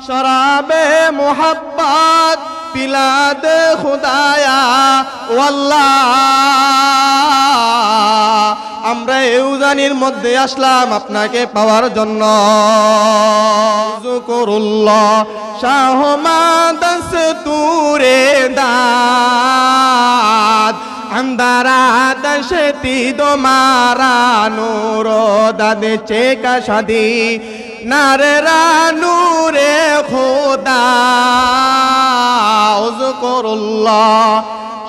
शराबे मोहब्बत पिला दे खुदाया वल्लाह আমরা এই উজানির মধ্যে আসলাম আপনাকে পাওয়ার জন্য যুকুরুল্লাহ শাহমা দস্তুরে দাদ अंधारा दशती दो मारा नूरो दादे चेका शादी नारेरा नूरे खुदा उज़कुरुल्लाह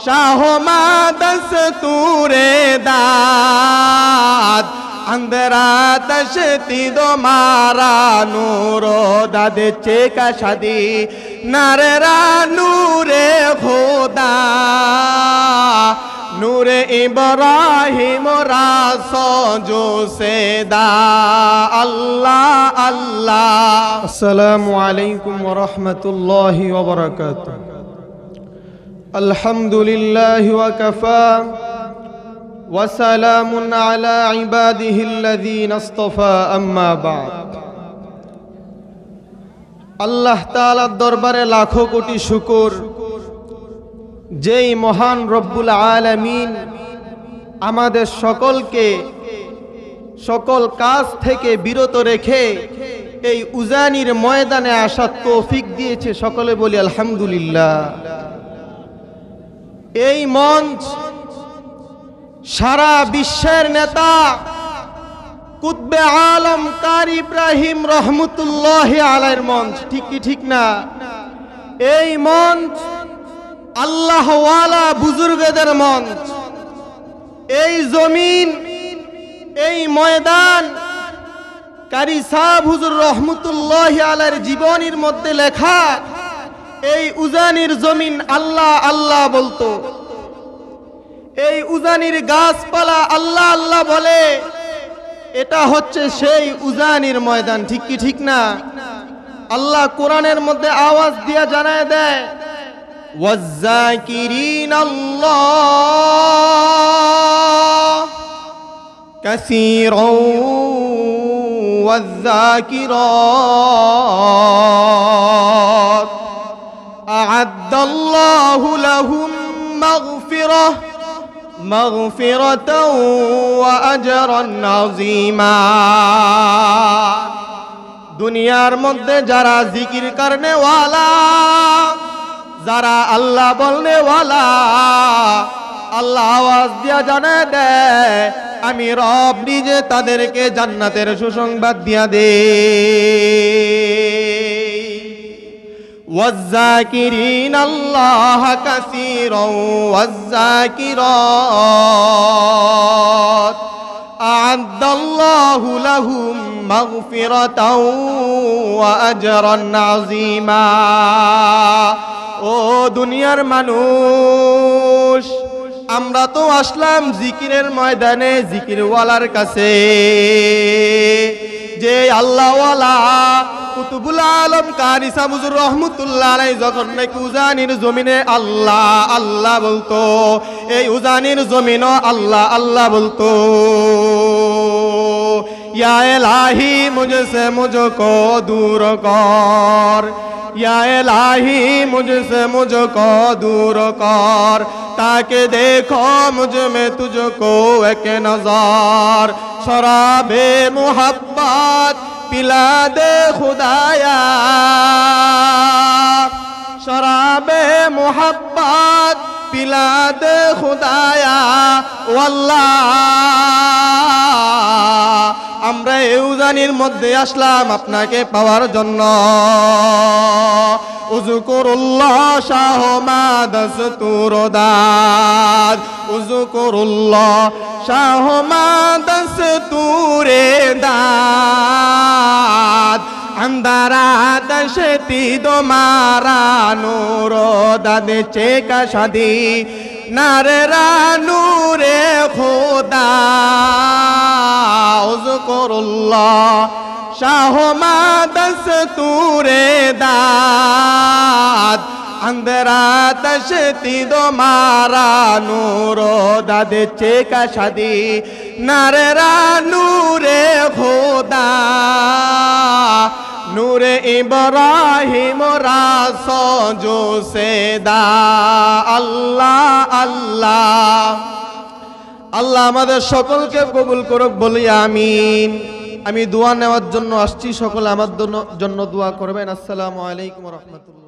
शाहमा दस्तूरे दाद अंधेरा दशती दो मारा नूरो दादे चेका शादी नारेरा नूरे खुदा नूरे इब्राहिम रासो जो सेदा अल्लाह अल्लाह। अस्सलामु अलैकुम व रहमतुल्लाहि व बरकातुहू। अल्हम्दुलिल्लाहि व कफा व सलामुन अला इबादिहिल्लज़ीना इस्तफा अम्मा बाद। अल्लाह ताआलार दरबारे लाखों कोटी शुक्र যেই মহান রব্বুল আলামিন আমাদের সকলকে সকল কাজ থেকে বিরত রেখে এই উজানির ময়দানে আসার তৌফিক দিয়েছে, সকলে বলি আলহামদুলিল্লাহ। এই মঞ্চ সারা বিশ্বের নেতা কুতবে আলম কারি ইব্রাহিম রহমতুল্লাহি আলাইহির মঞ্চ, ঠিক কি ঠিক না? এই মঞ্চ আল্লাহওয়ালা বুজুর্গদের মঞ্চ। এই জমিন, এই ময়দান কারি সাহেব হুজুর রহমতুল্লাহি আলাইহির জীবনীর মধ্যে লেখা এই উজানির জমিন আল্লাহ আল্লাহ বলতো। এই উজানির গাছপালা আল্লাহ আল্লাহ বলে। এটা হচ্ছে সেই উজানির ময়দান, ঠিক কি ঠিক না? আল্লাহ কোরআনের মধ্যে আওয়াজ দিয়া জানায় দেয় والذاكرين الله كثيرا والذاكرات أعد الله لهم مغفرة وأجرا عظيما। দুনিয়ার মধ্যে যারা জিকির করনে ওয়ালা, যারা আল্লাহ বলনে ওয়ালা, আল্লাহ আওয়াজ দিয়া জানায় দেয় আমি রব নিজে তাদেরকে জান্নাতের সুসংবাদ দিয়া দে। ওয়াজ্জাকিরিন আল্লাহ কাসীরান ওয়াজ্জাকিরাত আ'আদাল্লাহু লাহুম মাগফিরাতাও ওয়া আজরান আযীমা। ও দুনিয়ার মানুষ, আমরা তো আসলাম জিকিরের ময়দানে, জিকিরওয়ালার কাছে। যে আল্লাহওয়ালা কুতুবুল আলম কারি সাহেব হুজুর রহমতুল্লাহ আলাইহি যখন নাকি উজানির জমিনে আল্লাহ আল্লাহ বলতো, এই উজানির জমিনও আল্লাহ আল্লাহ বলতো। या इलाही मुझसे मुझको दूर कर, या इलाही मुझसे मुझको दूर कर, ताकि देखो मुझ में तुझको एक नज़र। शराबे मोहब्बत पिला दे खुदाया, शराबे मोहब्बत पिला दे खुदाया वल्लाह। আমরা এই উজানির মধ্যে আসলাম আপনাকে পাওয়ার জন্য। উযকুরুল্লাহ শাহমা দস্তুর দাদ, উযকুরুল্লাহ শাহমা দস্তুরে দাদ अंधारा दशती दो मारा नूरो दादे चेका शादी नारेरा नूरे खुदा उज़कुरुल्लाह शाहमा दस्तूरे दाद अंधेरा दशती दो मारा नूरो दादे चेका शादी नारेरा नूरे खुदा নূরে ইব্রাহিম রাস জো সেদা আল্লাহ আল্লাহ। আল্লাহ আমাদের সকলকে কবুল করুক, বলি আমিন। আমি দোয়া নেওয়ার জন্য আসছি, সকলে আমার জন্য দোয়া করবেন। আসসালামু আলাইকুম ওয়া রাহমাতুল্লাহ।